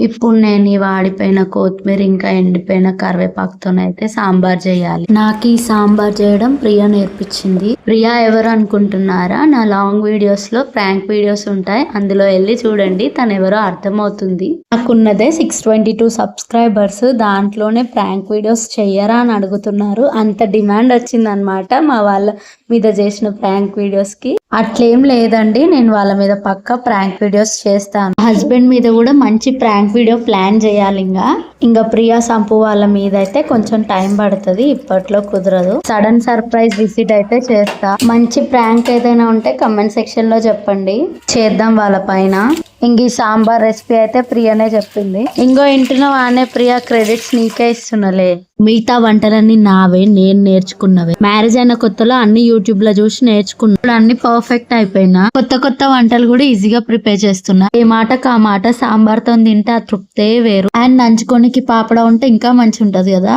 ఇప్పుడు నేను ఈ వాడిపోయిన కొత్తిమీర ఇంకా ఎండిపోయిన కరివేపాకుతోనైతే సాంబార్ చేయాలి. నాకు ఈ సాంబార్ చేయడం ప్రియా నేర్పించింది. ప్రియా ఎవరు అనుకుంటున్నారా? నా లాంగ్ వీడియోస్ లో ప్రాంక్ వీడియోస్ ఉంటాయి, అందులో వెళ్ళి చూడండి, తను ఎవరో అర్థమవుతుంది. నాకున్నదే 622 సబ్స్క్రైబర్స్, దాంట్లోనే ప్రాంక్ వీడియోస్ చెయ్యరా అని అడుగుతున్నారు. అంత డిమాండ్ వచ్చింది అనమాట మా వాళ్ళ మీద చేసిన ప్రాంక్ వీడియోస్ కి. అట్లేం లేదండి, నేను వాళ్ళ మీద పక్కా ప్రాంక్ వీడియోస్ చేస్తాను. హస్బెండ్ మీద కూడా మంచి ప్రాంక్ వీడియో ప్లాన్ చేయాలి. ఇంకా ప్రియా సంపు వాళ్ళ మీద అయితే కొంచెం టైం పడుతుంది, ఇప్పట్లో కుదరదు. సడన్ సర్ప్రైజ్ విజిట్ అయితే చేస్తా. మంచి ప్రాంక్ ఏదైనా ఉంటే కమెంట్ సెక్షన్ లో చెప్పండి, చేద్దాం వాళ్ళ పైన. ఇంక ఈ సాంబార్ రెసిపీ అయితే ప్రియానే చెప్పింది. ఇంకో ఇంటిలో వానే ప్రియా క్రెడిట్స్ నీకే ఇస్తున్నలే. మిగతా వంటలన్నీ నావే, నేను నేర్చుకున్నవే. మ్యారేజ్ అయిన కొత్తలో అన్ని యూట్యూబ్ లో చూసి నేర్చుకున్నా. ఇప్పుడు అన్ని పర్ఫెక్ట్ అయిపోయినా కొత్త వంటలు కూడా ఈజీగా ప్రిపేర్ చేస్తున్నా. ఏ మాటకు ఆ మాట సాంబార్ తో తింటే ఆ తృప్తే వేరు. అండ్ నంచుకోనికి పాపడ ఉంటే ఇంకా మంచి ఉంటది కదా.